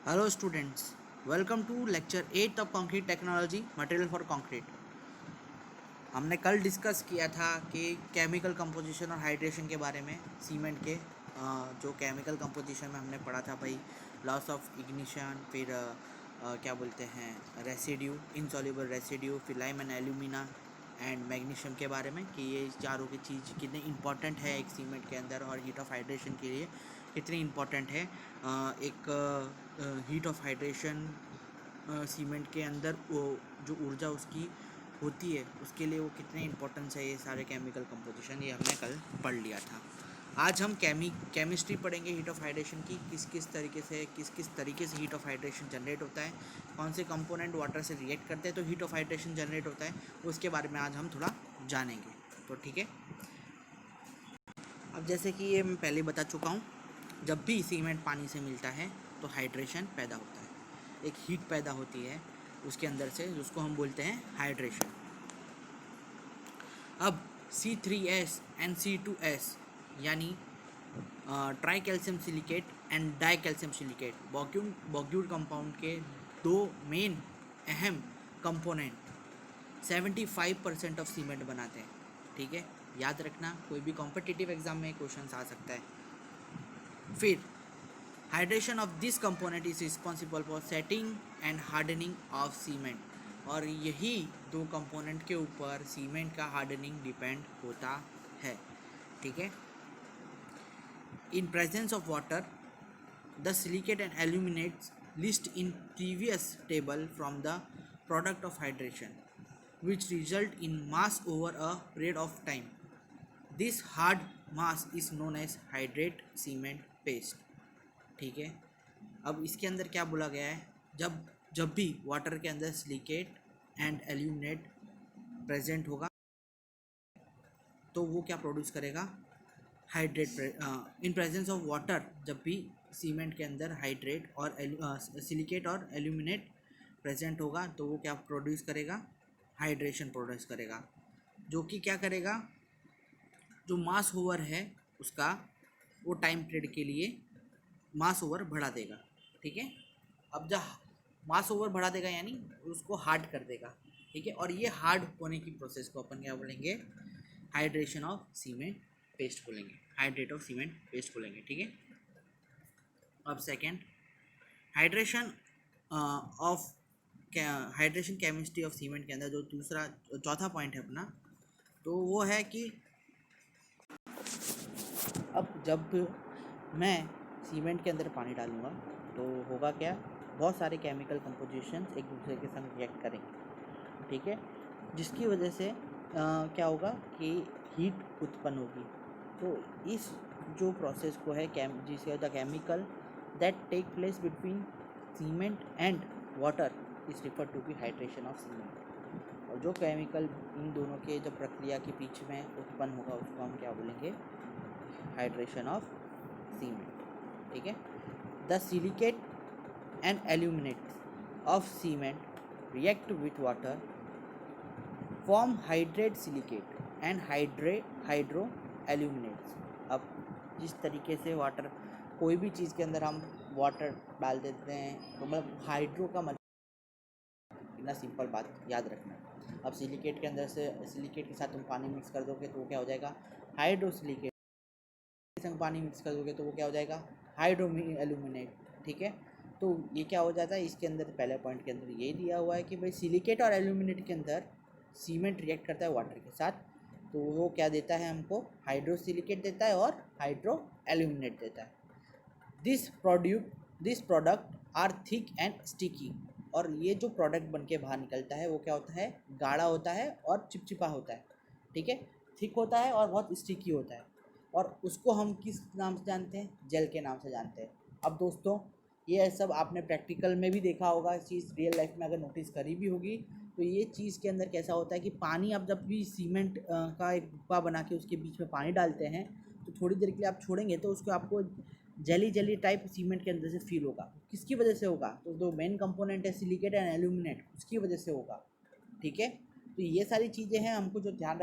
Hello students, welcome to lecture 8 of concrete technology material for concrete. हमने कल discuss किया था कि केमिकल कंपोजिशन और हाइड्रेशन के बारे में सीमेंट के जो केमिकल कंपोजिशन में हमने पढ़ा था भाई, लॉस ऑफ इग्निशन, फिर क्या बोलते हैं रेसिड्यू, इनसॉल्युबल रेसिड्यू, फिर lime and alumina and magnesium के बारे में कि ये चारों की चीज़ कितने इंपॉर्टेंट है एक सीमेंट के अंदर और हीट ऑफ हाइड्रेशन के लिए कितनी इंपॉर्टेंट है। एक हीट ऑफ हाइड्रेशन सीमेंट के अंदर वो जो ऊर्जा उसकी होती है उसके लिए वो कितने इंपॉर्टेंस है, ये सारे केमिकल कंपोजिशन ये हमने कल पढ़ लिया था। आज हम केमिस्ट्री पढ़ेंगे हीट ऑफ हाइड्रेशन की, किस किस तरीके से हीट ऑफ हाइड्रेशन जनरेट होता है, कौन से कंपोनेंट वाटर से रिएक्ट करते हैं तो हीट ऑफ हाइड्रेशन जनरेट होता है, उसके बारे में आज हम थोड़ा जानेंगे। तो ठीक है, अब जैसे कि ये मैं पहले बता चुका हूँ, जब भी सीमेंट पानी से मिलता है तो हाइड्रेशन पैदा होता है, एक हीट पैदा होती है उसके अंदर से, जिसको हम बोलते हैं हाइड्रेशन। अब C3S एंड C2S यानी try calcium silicate and die calcium silicate बॉक्यूल कंपाउंड के दो मेन अहम कंपोनेंट 75% ऑफ सीमेंट बनाते हैं। ठीक है, याद रखना, कोई भी कॉम्पिटिटिव एग्जाम में क्वेश्चन आ सकता है। फिर hydration of this component is responsible for setting and hardening of cement, और यही दो कंपोनेंट के ऊपर सीमेंट का हार्डनिंग डिपेंड होता है। ठीक है, in presence of water the silicate and aluminates list in previous table from the product of hydration which result in mass over a period of time. This hard mass is known as hydrate cement paste. ठीक है, अब इसके अंदर क्या बोला गया है, जब जब भी वाटर के अंदर सिलिकेट एंड एल्यूमिनेट प्रेजेंट होगा तो वो क्या प्रोड्यूस करेगा, hydrate. In presence of water जब भी सीमेंट के अंदर हाइड्रेट और सिलिकेट और एल्यूमिनेट प्रेजेंट होगा तो वो क्या प्रोड्यूस करेगा, हाइड्रेशन प्रोड्यूस करेगा, जो कि क्या करेगा, जो मास ओवर है उसका वो टाइम पीरियड के लिए मास ओवर बढ़ा देगा। ठीक है, अब जब मास ओवर बढ़ा देगा यानी उसको हार्ड कर देगा। ठीक है, और ये हार्ड होने की प्रोसेस को अपन क्या बोलेंगे, हाइड्रेशन ऑफ सीमेंट पेस्ट बोलेंगे, हाइड्रेट ऑफ सीमेंट पेस्ट बोलेंगे। ठीक है, अब second, hydration of hydration chemistry of cement के अंदर जो दूसरा चौथा पॉइंट है अपना, तो वो है कि अब जब मैं सीमेंट के अंदर पानी डालूँगा तो होगा क्या, बहुत सारे केमिकल कंपोजिशन एक दूसरे के संग रिएक्ट करेंगे। ठीक है, जिसकी वजह से क्या होगा कि हीट उत्पन्न होगी। तो इस जो प्रोसेस को है जिसे the chemical that take place between cement and water is refer to be hydration of cement, और जो केमिकल इन दोनों के जो प्रक्रिया के बीच में उत्पन्न होगा उसको हम क्या बोलेंगे, हाइड्रेशन ऑफ सीमेंट। ठीक है, the silicate and aluminate of cement react with water form hydrate silicate and hydro aluminates. अब जिस तरीके से वाटर, कोई भी चीज़ के अंदर हम वाटर डाल देते हैं तो मतलब हाइड्रो का मतलब, इतना सिंपल बात याद रखना। अब सिलिकेट के अंदर से सिलिकेट के साथ तुम पानी मिक्स कर दोगे तो वो क्या हो जाएगा, हाइड्रो सिलिकेट, संग पानी मिक्स कर दोगे तो वो क्या हो जाएगा, हाइड्रो एल्यूमिनेट। ठीक है, तो ये क्या हो जाता है, इसके अंदर पहले पॉइंट के अंदर ये दिया हुआ है कि भाई सिलिकेट और एल्यूमिनेट के अंदर सीमेंट रिएक्ट करता है वाटर के साथ, तो वो क्या देता है हमको, हाइड्रो सिलिकेट देता है और हाइड्रो एल्यूमिनेट देता है। This product are thick and sticky, और ये जो प्रोडक्ट बन के बाहर निकलता है वो क्या होता है, गाढ़ा होता है और चिपचिपा होता है। ठीक है, थिक होता है और बहुत स्टिकी होता है, और उसको हम किस नाम से जानते हैं, जेल के नाम से जानते हैं। अब दोस्तों, ये सब आपने प्रैक्टिकल में भी देखा होगा, इस चीज़ रियल लाइफ में अगर नोटिस करी भी होगी, तो ये चीज़ के अंदर कैसा होता है कि पानी, आप जब भी सीमेंट का एक डिब्बा बना के उसके बीच में पानी डालते हैं तो थोड़ी देर के लिए आप छोड़ेंगे तो उसको आपको जेली जेली टाइप सीमेंट के अंदर से फील होगा। किसकी वजह से होगा, तो जो मेन कंपोनेंट है सिलिकेट एंड एल्यूमिनेट, उसकी वजह से होगा। ठीक है, तो ये सारी चीज़ें हैं हमको जो ध्यान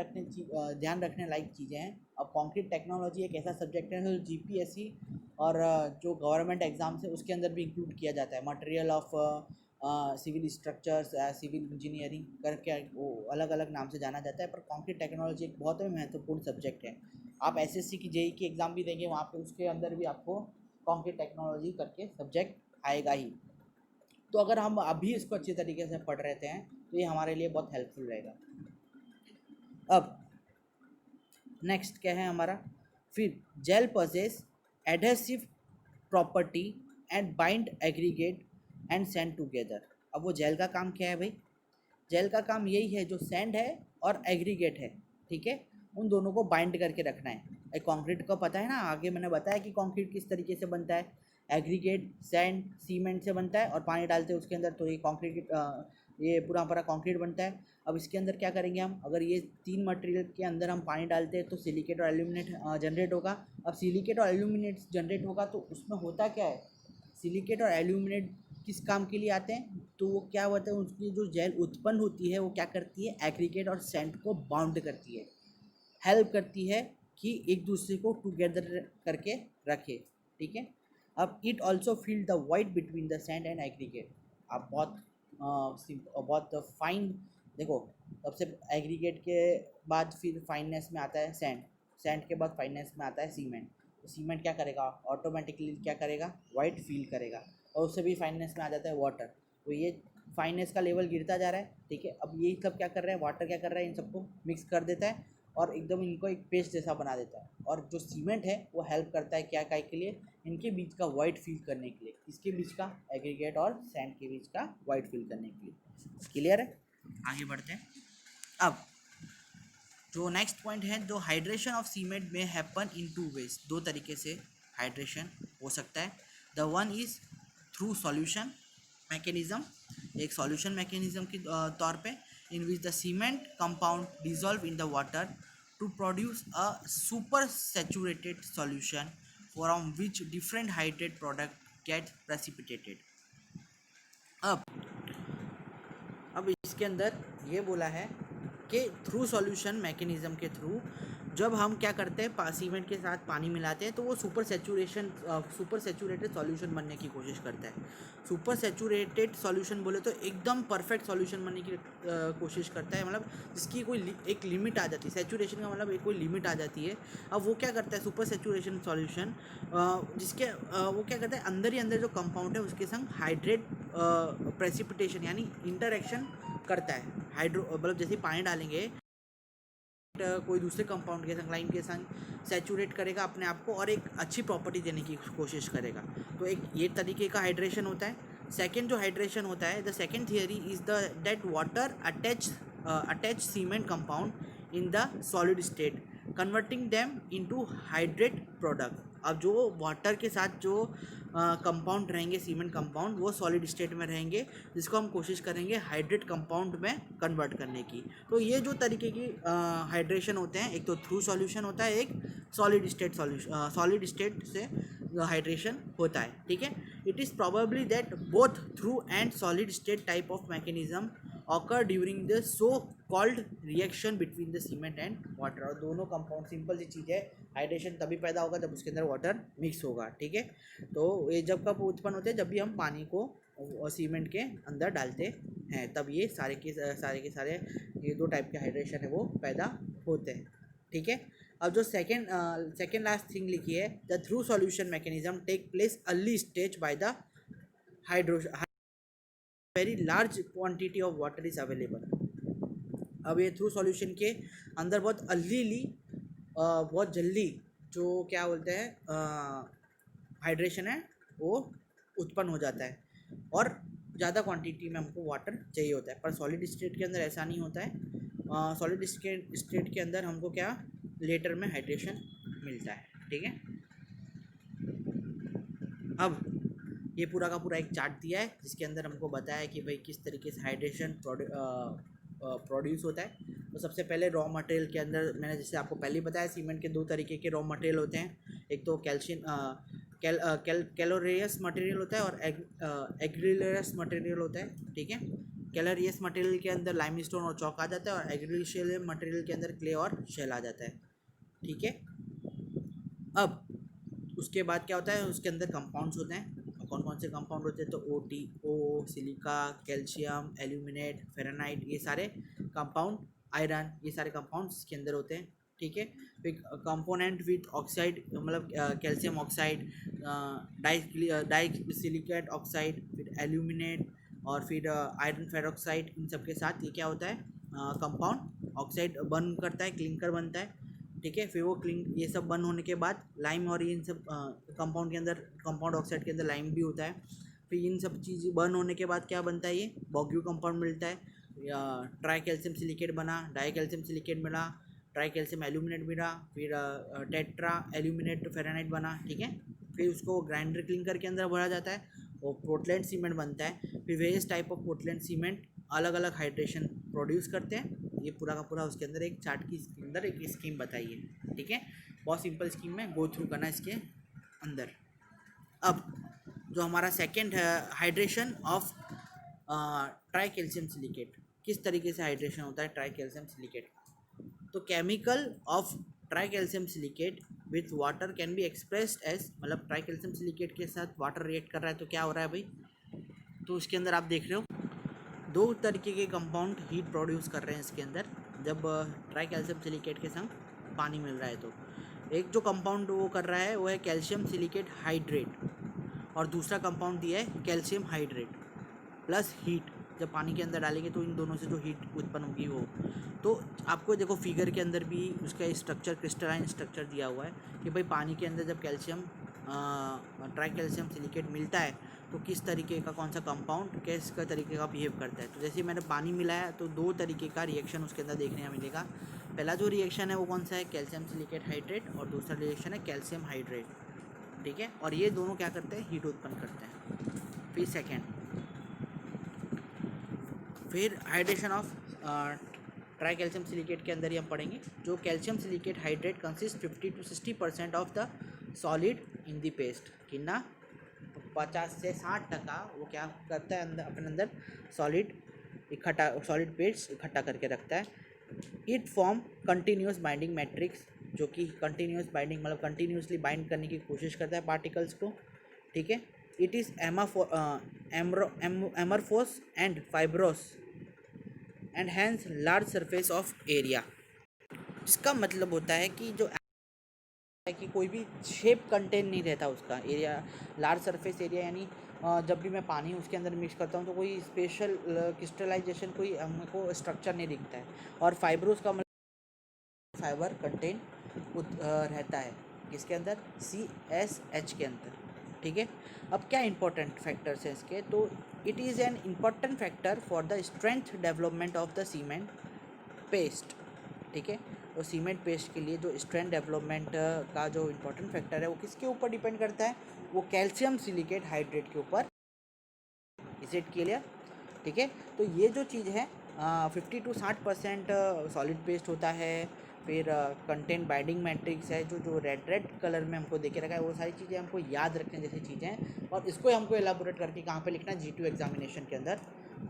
रखने लायक चीज़ें हैं। अब कंक्रीट टेक्नोलॉजी एक ऐसा सब्जेक्ट है जो जीपीएससी और जो गवर्नमेंट एग्ज़ाम्स है उसके अंदर भी इंक्लूड किया जाता है। Material of civil structures, civil engineering करके वो अलग अलग नाम से जाना जाता है, पर कंक्रीट टेक्नोलॉजी एक बहुत ही महत्वपूर्ण सब्जेक्ट है। आप एसएससी की जेई की एग्ज़ाम भी देंगे, वहाँ पे उसके अंदर भी आपको कंक्रीट टेक्नोलॉजी करके सब्जेक्ट आएगा ही। तो अगर हम अभी इसको अच्छी तरीके से पढ़ रहते हैं तो ये हमारे लिए बहुत हेल्पफुल रहेगा। अब नेक्स्ट क्या है हमारा, फिर gel possess adhesive property and bind aggregate and sand together. अब वो जेल का काम क्या है भाई? जेल का काम यही है, जो सैंड है और एग्रीगेट है, ठीक है, उन दोनों को बाइंड करके रखना है। एक कंक्रीट को पता है ना, आगे मैंने बताया कि कंक्रीट किस तरीके से बनता है। एग्रीगेट सैंड सीमेंट से बनता है और पानी डालते हैं उसके अंदर, तो ये कंक्रीट ये पूरा कंक्रीट बनता है। अब इसके अंदर क्या करेंगे हम, अगर ये तीन मटेरियल के अंदर हम पानी डालते हैं तो सिलिकेट और एल्यूमिनेट जनरेट होगा। अब सिलिकेट और एल्यूमिनेट जनरेट होगा तो उसमें होता क्या है, सिलिकेट और एल्यूमिनेट किस काम के लिए आते हैं, तो वो क्या होता है, उसकी जो जेल उत्पन्न होती है वो क्या करती है, एग्रीगेट और सैंड को बाउंड करती है, हेल्प करती है कि एक दूसरे को टुगेदर करके रखे, ठीक है। अब it also feel the wide between the sand and aggregate. आप बहुत फाइन देखो, सबसे एग्रीगेट के बाद फिर फाइननेस में आता है सैंड, सैंड के बाद फाइननेस में आता है सीमेंट। तो सीमेंट क्या करेगा, ऑटोमेटिकली क्या करेगा, वाइट फील करेगा, और उससे भी फाइननेस में आ जाता है वाटर। तो ये फाइननेस का लेवल गिरता जा रहा है, ठीक है। अब ये सब क्या कर रहे हैं, वाटर क्या कर रहा है, इन सबको मिक्स कर देता है और एकदम इनको एक पेस्ट जैसा बना देता है। और जो सीमेंट है वो हेल्प करता है क्या काय के लिए, इनके बीच का वाइट फील करने के लिए, इसके बीच का, एग्रीगेट और सैंड के बीच का वाइट फील करने के लिए। क्लियर है, आगे बढ़ते हैं। अब जो नेक्स्ट पॉइंट है, जो हाइड्रेशन ऑफ सीमेंट में हैपन इन टू वेज, दो तरीके से हाइड्रेशन हो सकता है। The one is through solution mechanism, एक सॉल्यूशन मैकेनिज्म के तौर पे, in which the cement compound dissolve in the water to produce a supersaturated solution from which different hydrate product get precipitated. अब इसके अंदर ये बोला है कि थ्रू सॉल्यूशन मैकेनिज़्म के थ्रू जब हम क्या करते हैं, सीमेंट के साथ पानी मिलाते हैं तो वो सुपर सैचुरेटेड सॉल्यूशन बनने की कोशिश करता है। सुपर सैचुरेटेड सॉल्यूशन बोले तो एकदम परफेक्ट सॉल्यूशन बनने की कोशिश करता है, मतलब जिसकी कोई एक लिमिट आ जाती है, सैचुरेशन का मतलब एक कोई लिमिट आ जाती है। अब वो क्या करता है, सुपर सैचुरेशन सॉल्यूशन जिसके वो क्या करता है, अंदर ही अंदर जो कंपाउंड है उसके संग हाइड्रेट प्रेसिपिटेशन यानी इंटरेक्शन करता है। हाइड्रो मतलब जैसे पानी डालेंगे कोई दूसरे कंपाउंड के संग, लाइन के संग सैचुरेट करेगा अपने आप को और एक अच्छी प्रॉपर्टी देने की कोशिश करेगा। तो एक ये तरीके का हाइड्रेशन होता है। सेकेंड जो हाइड्रेशन होता है, the second theory is the that water attach cement compound in the solid state converting them into hydrate product. अब जो वाटर के साथ जो कंपाउंड रहेंगे, सीमेंट कंपाउंड, वो सॉलिड स्टेट में रहेंगे, जिसको हम कोशिश करेंगे हाइड्रेट कंपाउंड में कन्वर्ट करने की। तो ये जो तरीके की हाइड्रेशन होते हैं, एक तो थ्रू सॉल्यूशन होता है, एक सॉलिड स्टेट से हाइड्रेशन होता है, ठीक है। It is probably that both through and solid state type of mechanism occur during the so called reaction between the cement and water. और दोनों कंपाउंड, सिंपल सी चीज़ है, हाइड्रेशन तभी पैदा होगा जब उसके अंदर वाटर मिक्स होगा, ठीक है। तो ये जब कब उत्पन्न होते हैं, जब भी हम पानी को सीमेंट के अंदर डालते हैं, तब ये सारे के सारे ये दो टाइप के हाइड्रेशन है वो पैदा होते हैं, ठीक है। अब जो सेकेंड लास्ट थिंग लिखी है, the through solution mechanism take place early stage by the hydration, very large quantity of water is available. अब ये थ्रू सॉल्यूशन के अंदर बहुत अर्लीली बहुत जल्दी जो क्या बोलते हैं हाइड्रेशन है वो उत्पन्न हो जाता है और ज़्यादा क्वांटिटी में हमको वाटर चाहिए होता है। पर सॉलिड स्टेट के अंदर ऐसा नहीं होता है। सॉलिड स्टेट के अंदर हमको क्या लेटर में हाइड्रेशन मिलता है, ठीक है। अब ये पूरा का पूरा एक चार्ट दिया है जिसके अंदर हमको बताया कि भाई किस तरीके से हाइड्रेशन प्रोड्यूस होता है। तो सबसे पहले रॉ मटेरियल के अंदर मैंने जैसे आपको पहले ही बताया, सीमेंट के दो तरीके के रॉ मटेरियल होते हैं, एक तो कैलोरियस मटेरियल होता है और एग्रिलियस मटेरियल होता है, ठीक है। कैलोरियस मटेरियल के अंदर लाइमस्टोन और चॉक आ जाता है और एग्रिलियस मटेरियल के अंदर क्ले और शेल आ जाता है, ठीक है। अब उसके बाद क्या होता है, उसके अंदर कंपाउंड्स होते हैं। कौन कौन से कंपाउंड होते हैं, तो ओ टी, ओ, सिलिका, कैल्शियम, एल्यूमिनेट, फेरानाइट, ये सारे कंपाउंड, आयरन, ये सारे कंपाउंड्स इसके अंदर होते हैं। ठीक है। फिर कंपोनेंट विथ ऑक्साइड, मतलब calcium oxide, di silicate oxide, फिर एल्यूमिनेट और फिर आयरन फेरोक्साइड, इन सब के साथ ये क्या होता है, कंपाउंड ऑक्साइड बर्न करता है, क्लिंकर बनता है। ठीक है। फिर वो ये सब बर्न होने के बाद लाइम और इन सब कंपाउंड के अंदर, कंपाउंड ऑक्साइड के अंदर लाइम भी होता है। फिर इन सब चीज़ बर्न होने के बाद क्या बनता है, ये बॉग्यू कंपाउंड मिलता है। ट्राई कैल्शियम सिलिकेट बना, डाई कैल्शियम सिलिकेट मिला, ट्राई कैल्शियम एल्यूमिनेट मिला, फिर टेट्रा एल्यूमिनेट फेरानाइट बना। ठीक है। फिर उसको ग्राइंडर क्लिंकर के अंदर भरा जाता है, वो पोर्टलैंड सीमेंट बनता है। फिर various type of Portland cement अलग अलग हाइड्रेशन प्रोड्यूस करते हैं। ये पूरा का पूरा उसके अंदर एक चार्ट की अंदर एक स्कीम बताई है। ठीक है। बहुत सिंपल स्कीम में गो थ्रू करना इसके अंदर। अब जो हमारा सेकेंड है, hydration of tri calcium silicate, किस तरीके से हाइड्रेशन होता है ट्राई कैल्शियम सिलिकेट। तो chemical of tri calcium silicate with water can be expressed as, मतलब ट्राई कैल्शियम सिलिकेट के साथ वाटर रिएक्ट कर रहा है तो क्या हो रहा है भाई, तो उसके अंदर आप देख रहे हो दो तरीके के कंपाउंड हीट प्रोड्यूस कर रहे हैं इसके अंदर, जब ट्राई कैल्शियम सिलिकेट के संग पानी मिल रहा है। तो एक जो कंपाउंड वो कर रहा है वो है कैल्शियम सिलिकेट हाइड्रेट, और दूसरा कंपाउंड दिया है कैल्शियम हाइड्रेट प्लस हीट। जब पानी के अंदर डालेंगे तो इन दोनों से जो हीट उत्पन्न होगी वो, तो आपको देखो फिगर के अंदर भी उसका स्ट्रक्चर, क्रिस्टलाइन स्ट्रक्चर दिया हुआ है कि भाई पानी के अंदर जब कैल्शियम ट्राई कैल्शियम सिलिकेट मिलता है तो किस तरीके का, कौन सा कंपाउंड किस का तरीके का बिहेव करता है। तो जैसे मैंने पानी मिलाया तो दो तरीके का रिएक्शन उसके अंदर देखने को मिलेगा। पहला जो रिएक्शन है वो कौन सा है, कैल्शियम सिलिकेट हाइड्रेट, और दूसरा रिएक्शन है कैल्शियम हाइड्रेट। ठीक है। और ये दोनों क्या करते हैं, हीट उत्पन्न करते हैं। फिर सेकेंड, फिर hydration of tri calcium silicate के अंदर ही हम पढ़ेंगे, जो calcium silicate hydrate consist 50 to 60% of the solid in the paste. कितना, 50 से 60% वो क्या करता है, अंदर अपने अंदर सॉलिड इकट्ठा, सॉलिड पेस्ट इकट्ठा करके रखता है। It form continuous binding matrix, जो कि कंटिन्यूस बाइंडिंग मतलब कंटिन्यूसली बाइंड करने की कोशिश करता है पार्टिकल्स को। ठीक है। It is amorphous and fibrous and hence large surface of area. इसका मतलब होता है कि जो है कि कोई भी शेप कंटेन नहीं रहता उसका, एरिया लार्ज सरफेस एरिया, यानी जब भी मैं पानी उसके अंदर मिक्स करता हूँ तो कोई स्पेशल क्रिस्टलाइजेशन, कोई हमको स्ट्रक्चर नहीं दिखता है। और फाइब्रोस का मतलब फाइबर कंटेन रहता है किसके अंदर, CSH के अंदर। ठीक है। अब क्या इंपॉर्टेंट फैक्टर्स हैं इसके, तो it is an important factor for the strength development of the cement paste. ठीक है। तो सीमेंट पेस्ट के लिए जो स्ट्रेंथ डेवलपमेंट का जो इम्पोर्टेंट फैक्टर है वो किसके ऊपर डिपेंड करता है, वो कैल्शियम सिलिकेट हाइड्रेट के ऊपर। Is it clear. ठीक है। तो ये जो चीज़ है 50 to 60% सॉलिड पेस्ट होता है। फिर कंटेंट बाइंडिंग मैट्रिक्स है, जो जो रेड कलर में हमको देखे रखा है, वो सारी चीज़ें हमको याद रखने जैसी चीज़ें हैं, और इसको हमको एलाबोरेट करके कहाँ पे लिखना है, G2 एग्जामिनेशन के अंदर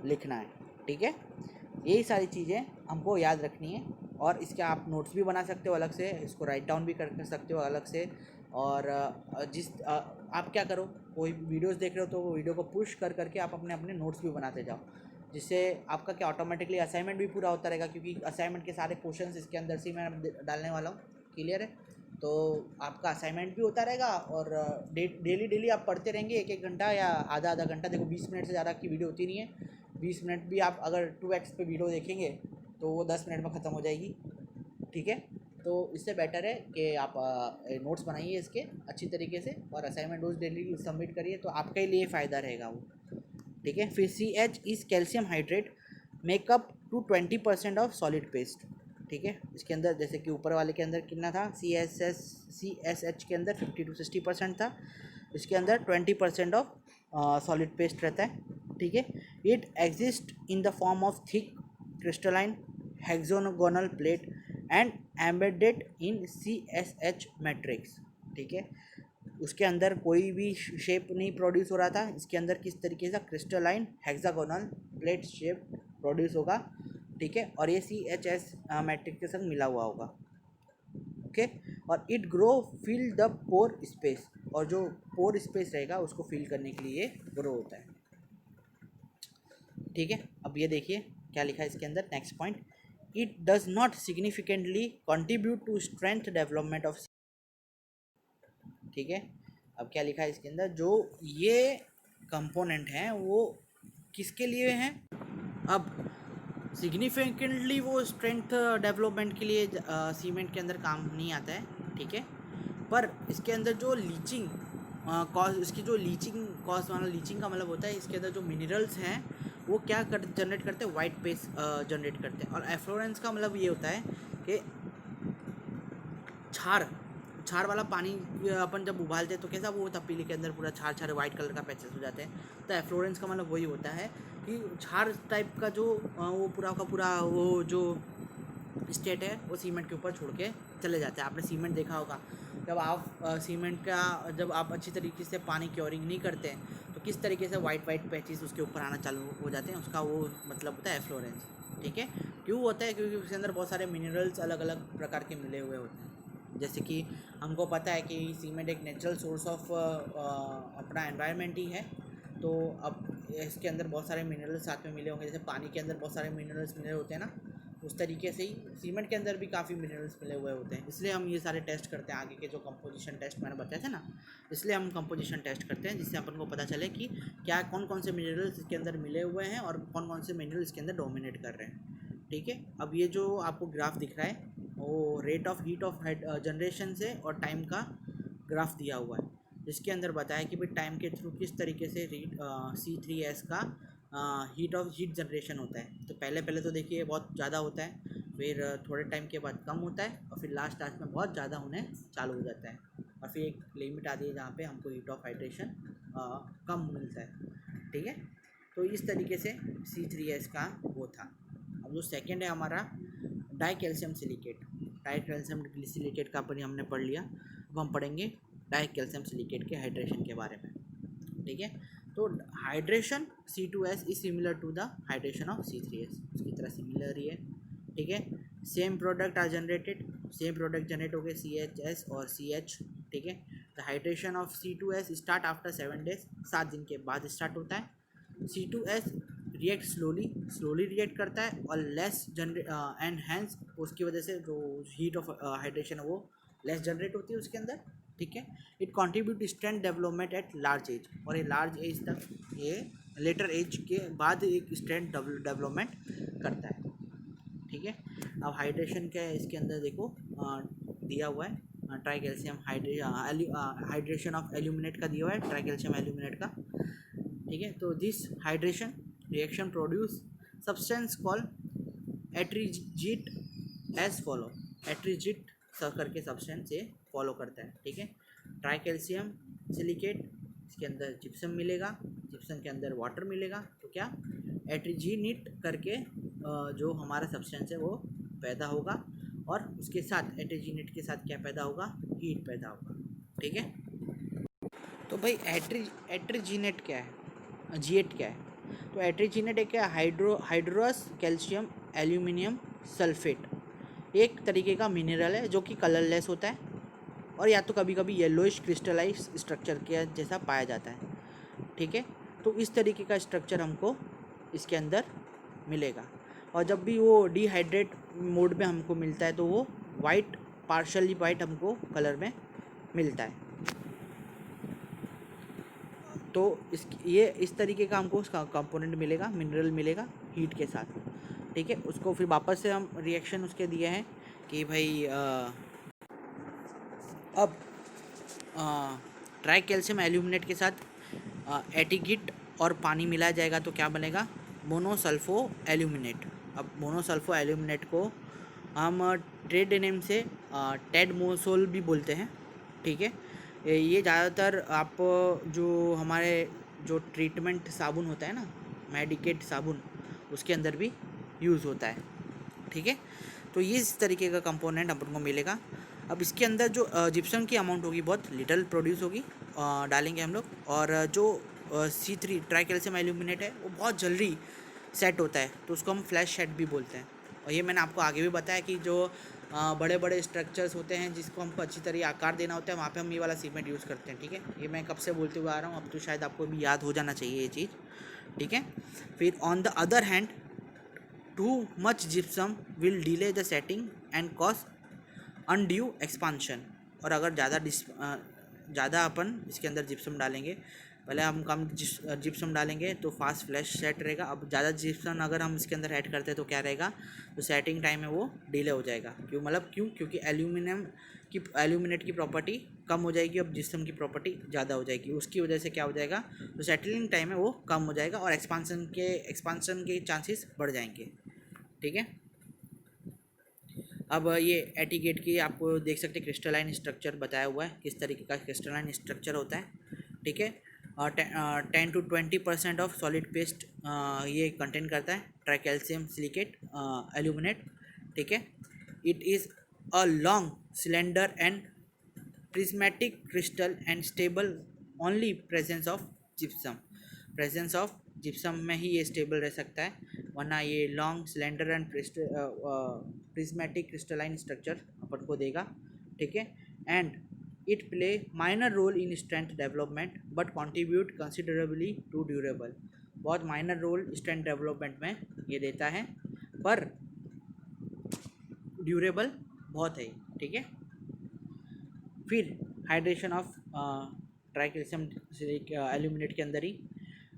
लिखना है। ठीक है। यही सारी चीज़ें हमको याद रखनी है, और इसके आप नोट्स भी बना सकते हो अलग से, इसको राइट डाउन भी कर सकते हो अलग से। और आप क्या करो, कोई वीडियोस देख रहे हो तो वो वीडियो को पुश कर करके आप अपने अपने नोट्स भी बनाते जाओ, जिससे आपका क्या ऑटोमेटिकली असाइनमेंट भी पूरा होता रहेगा, क्योंकि असाइनमेंट के सारे क्वेश्चंस इसके अंदर से मैं डालने वाला हूँ। क्लियर है। तो आपका असाइनमेंट भी होता रहेगा, और डेली आप पढ़ते रहेंगे 1-1 घंटा या आधा घंटा। देखो 20 मिनट से ज़्यादा की वीडियो होती नहीं है, 20 मिनट भी आप अगर 2x पे वीडियो देखेंगे तो वो 10 मिनट में ख़त्म हो जाएगी। ठीक है। तो इससे बेटर है कि आप नोट्स बनाइए इसके अच्छी तरीके से, और असाइनमेंट रोज़ डेली सबमिट करिए, तो आपके लिए फ़ायदा रहेगा वो। ठीक है। फिर CH is calcium hydrate make up to 20% of solid paste. ठीक है। इसके अंदर जैसे कि ऊपर वाले के अंदर कितना था, CSH के अंदर 50 to 60% था, इसके अंदर 20% ऑफ सॉलिड पेस्ट रहता है। ठीक है। It exist in the form of thick crystalline hexagonal plate and embedded in CSH matrix. ठीक है। उसके अंदर कोई भी शेप नहीं प्रोड्यूस हो रहा था, इसके अंदर किस तरीके से crystalline hexagonal plate shape produce होगा। ठीक है। और ये CHS मैट्रिक्स के साथ मिला हुआ होगा। ओके। और it grow fill the pore space, और जो पोर स्पेस रहेगा उसको फिल करने के लिए ग्रो होता है। ठीक है, अब ये देखिए क्या लिखा है इसके अंदर, next point, it does not significantly contribute to strength development of. ठीक है, अब क्या लिखा है इसके अंदर, जो ये कंपोनेंट हैं वो किसके लिए हैं। अब सिग्निफिकेंटली वो स्ट्रेंथ डेवलपमेंट के लिए सीमेंट के अंदर काम नहीं आता है। ठीक है, पर इसके अंदर जो लीचिंग कॉज, इसकी जो लीचिंग कॉज वाला, लीचिंग का मतलब होता है इसके अंदर जो मिनरल्स हैं वो क्या कर जनरेट करते हैं, वाइट पेस्ट जनरेट करते हैं। और एफ्लोरेंस का मतलब ये होता है कि छार वाला पानी अपन जब उबालते हैं तो कैसा वो तपेली के अंदर पूरा छार वाइट कलर का पैचेस हो जाते हैं। तो एफ्लोरेंस का मतलब वही होता है कि छार टाइप का जो वो पूरा का पूरा वो जो स्टेट है वो सीमेंट के ऊपर छोड़ के चले जाते हैं। आपने सीमेंट देखा होगा, जब आप सीमेंट का जब आप अच्छी तरीके से पानी क्योरिंग नहीं करते हैं तो किस तरीके से वाइट पैचेस उसके ऊपर आना चालू हो जाते हैं, उसका वो मतलब होता है एफ्लोरेंस। ठीक है, क्यों होता है, क्योंकि उसके अंदर बहुत सारे मिनरल्स अलग अलग प्रकार के मिले हुए होते हैं। जैसे कि हमको पता है कि सीमेंट एक नेचुरल सोर्स ऑफ अपना एनवायरनमेंट ही है, तो अब इसके अंदर बहुत सारे मिनरल्स साथ में मिले होंगे। जैसे पानी के अंदर बहुत सारे मिनरल्स मिले होते हैं ना, उस तरीके से ही सीमेंट के अंदर भी काफ़ी मिनरल्स मिले हुए होते हैं। इसलिए हम ये सारे टेस्ट करते हैं, आगे के जो कंपोजिशन टेस्ट मैंने बताया था ना, इसलिए हम कंपोजिशन टेस्ट करते हैं, जिससे अपन को पता चले कि क्या कौन कौन से मिनरल्स इसके अंदर मिले हुए हैं और कौन कौन से मिनरल्स इसके अंदर डोमिनेट कर रहे हैं। ठीक है, अब ये जो आपको ग्राफ दिख रहा है वो rate of heat of generation से और टाइम का ग्राफ दिया हुआ है, जिसके अंदर बताया कि भाई टाइम के थ्रू किस तरीके से C3S का हीट जनरेशन होता है। तो पहले तो देखिए बहुत ज़्यादा होता है, फिर थोड़े टाइम के बाद कम होता है और फिर लास्ट में बहुत ज़्यादा होने चालू हो जाता है, और फिर एक लिमिट आती है जहाँ पे हमको हीट ऑफ हाइड्रेशन कम मिलता है। ठीक है, तो इस तरीके से C3S का वो था। अब जो सेकंड है हमारा di calcium silicate. Di calcium silicate का अपन हमने पढ़ लिया, अब हम पढ़ेंगे डाई कैल्शियम सिलिकेट के हाइड्रेशन के बारे में। ठीक है, तो hydration C2S is similar to the hydration of C3S, उसकी तरह सिमिलर ही है। ठीक है, same product are generated, same product generate हो गए CHS और CH। ठीक है, द हाइड्रेशन ऑफ C2S स्टार्ट आफ्टर 7 डेज, 7 दिन के बाद स्टार्ट होता है। C2S रिएक्ट स्लोली रिएक्ट करता है और लेस जनरेट एंड हैंस उसकी वजह से जो हीट ऑफ हाइड्रेशन है वो लेस जनरेट होती है उसके अंदर। ठीक है, it contribute strength development at large age, और ये लार्ज एज तक, ये लेटर एज के बाद एक स्ट्रेंथ डेवलपमेंट करता है। ठीक है, अब हाइड्रेशन क्या है इसके अंदर देखो दिया हुआ है, tri calcium hydration of aluminate का दिया हुआ है, ट्राई कैल्शियम एल्यूमिनेट का। ठीक है, तो this hydration reaction produce substance called ettringite as follow, ettringite करके सब्सटेंस ये फॉलो करता है। ठीक है, ट्राई कैल्शियम सिलिकेट, इसके अंदर जिप्सम मिलेगा, जिप्सम के अंदर वाटर मिलेगा, तो क्या एट्रीजिनिट करके जो हमारा सब्सटेंस है वो पैदा होगा, और उसके साथ एट्रीजिनिट के साथ क्या पैदा होगा, हीट पैदा होगा। ठीक है, तो भाई एट्रीजिनेट क्या है, जीएट क्या है, तो एट्रीजिनेट एक हाइड्रोस कैल्शियम एल्यूमिनियम सल्फेट, एक तरीके का मिनरल है जो कि कलरलेस होता है और या तो कभी कभी येलोइश क्रिस्टलाइज स्ट्रक्चर के जैसा पाया जाता है। ठीक है, तो इस तरीके का स्ट्रक्चर हमको इसके अंदर मिलेगा, और जब भी वो डिहाइड्रेट मोड में हमको मिलता है तो वो वाइट, पार्शली वाइट हमको कलर में मिलता है। तो ये इस तरीके का हमको उसका कंपोनेंट मिलेगा, मिनरल मिलेगा हीट के साथ। ठीक है, उसको फिर वापस से हम रिएक्शन उसके दिए हैं कि भाई अब ट्राई कैल्शियम एल्यूमिनेट के साथ एटिगिट और पानी मिलाया जाएगा तो क्या बनेगा, मोनोसल्फो एल्यूमिनेट। अब मोनोसल्फो एल्यूमिनेट को हम ट्रेड नेम से टेडमोसोल भी बोलते हैं। ठीक है, ये ज़्यादातर आप जो हमारे जो ट्रीटमेंट साबुन होता है ना, मेडिकेट साबुन, उसके अंदर भी यूज़ होता है। ठीक है, तो ये इस तरीके का कंपोनेंट अपन को मिलेगा। अब इसके अंदर जो जिप्सम की अमाउंट होगी बहुत लिटल प्रोड्यूस होगी, डालेंगे हम लोग, और जो C3 ट्राई कैल्शियम एल्यूमिनेट है वो बहुत जल्दी सेट होता है, तो उसको हम फ्लैश सेट भी बोलते हैं। और ये मैंने आपको आगे भी बताया कि जो बड़े बड़े स्ट्रक्चर्स होते हैं जिसको हमको अच्छी तरह आकार देना होता है, वहाँ पे हम ये वाला सीमेंट यूज़ करते हैं। ठीक है, ये मैं कब से बोलते हुए आ रहा हूँ, अब तो शायद आपको भी याद हो जाना चाहिए ये चीज़। ठीक है, फिर on the other hand too much gypsum will delay the setting and cause undue expansion. और अगर ज़्यादा अपन इसके अंदर जिप्सम डालेंगे, पहले हम कम जिप्सम डालेंगे तो फास्ट फ्लैश सेट रहेगा। अब ज़्यादा जिप्सम अगर हम इसके अंदर ऐड करते हैं तो क्या रहेगा, तो सेटिंग टाइम है वो डिले हो जाएगा। क्योंकि एल्यूमिनेट की प्रॉपर्टी कम हो जाएगी, अब जिप्सम की प्रॉपर्टी ज़्यादा हो जाएगी, उसकी वजह से क्या हो जाएगा, तो सेटलिंग टाइम है वो कम हो जाएगा और एक्सपांसन के चांसेस बढ़ जाएंगे। ठीक है, अब ये एटीगेट की आपको देख सकते हैं क्रिस्टलाइन स्ट्रक्चर बताया हुआ है, किस तरीके का क्रिस्टलाइन स्ट्रक्चर होता है। ठीक है, 10 to 20% ऑफ सॉलिड पेस्ट ये कंटेन करता है, ट्राइकैल्शियम सिलिकेट एल्यूमिनेट। ठीक है, it is a long cylinder and prismatic crystal and stable only presence of gypsum में ही ये स्टेबल रह सकता है, वरना ये long cylinder and prismatic crystalline structure अपन को देगा। ठीक है, and it play minor role in strength development but contribute considerably to durable. बहुत माइनर रोल स्ट्रेंथ डेवलपमेंट में ये देता है, पर ड्यूरेबल बहुत है। ठीक है, फिर हाइड्रेशन ऑफ ट्राइकैल्शियम एल्यूमिनेट के अंदर ही,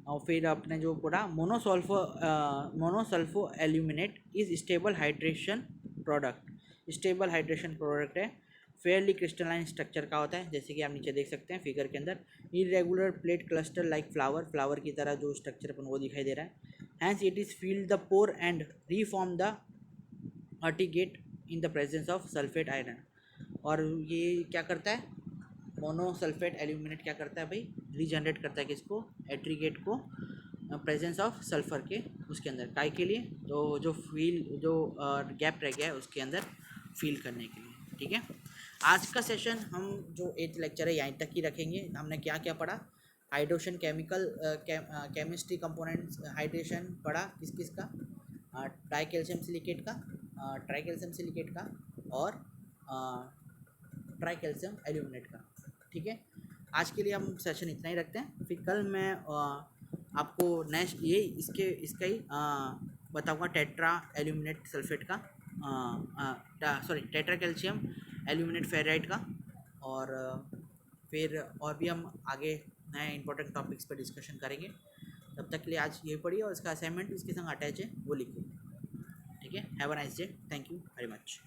और फिर आपने जो पढ़ा monosulpho aluminate is stable hydration product है, फेयरली क्रिस्टलाइन स्ट्रक्चर का होता है, जैसे कि आप नीचे देख सकते हैं फिगर के अंदर, irregular plate cluster like flower की तरह जो स्ट्रक्चर अपन वो दिखाई दे रहा है। Hence it is filled the pore and reform the aggregate in the presence of sulphate iron. और ये क्या करता है, मोनोसल्फेट एल्यूमिनेट क्या करता है भाई, रीजनरेट करता है किसको, एट्रीगेट को, प्रेजेंस ऑफ सल्फर के उसके अंदर, काय के लिए, तो जो गैप रह गया है उसके अंदर फील करने के लिए। ठीक है, आज का सेशन हम जो 8th लेक्चर है यहीं तक ही रखेंगे। हमने क्या क्या पढ़ा, हाइड्रोशन केमिस्ट्री कंपोनेंट्स, हाइड्रेशन पढ़ा किस किस का, ट्राइकैल्शियम सिलिकेट का, ट्राइकैल्शियम सिलिकेट का, और ट्राइकैल्शियम एल्यूमिनेट का। ठीक है, आज के लिए हम सेशन इतना ही रखते हैं, फिर कल मैं आपको नेक्स्ट ये इसका ही बताऊंगा टेट्रा एल्यूमिनेट सल्फेट का, टेट्रा कैल्शियम एल्यूमिनेट फेराइड का, और फिर और भी हम आगे नए इंपॉर्टेंट टॉपिक्स पर डिस्कशन करेंगे। तब तक के लिए आज ये पढ़िए और इसका असाइनमेंट इसके संग अटैच है वो लिखिए। ठीक है, have a nice day, thank you very much.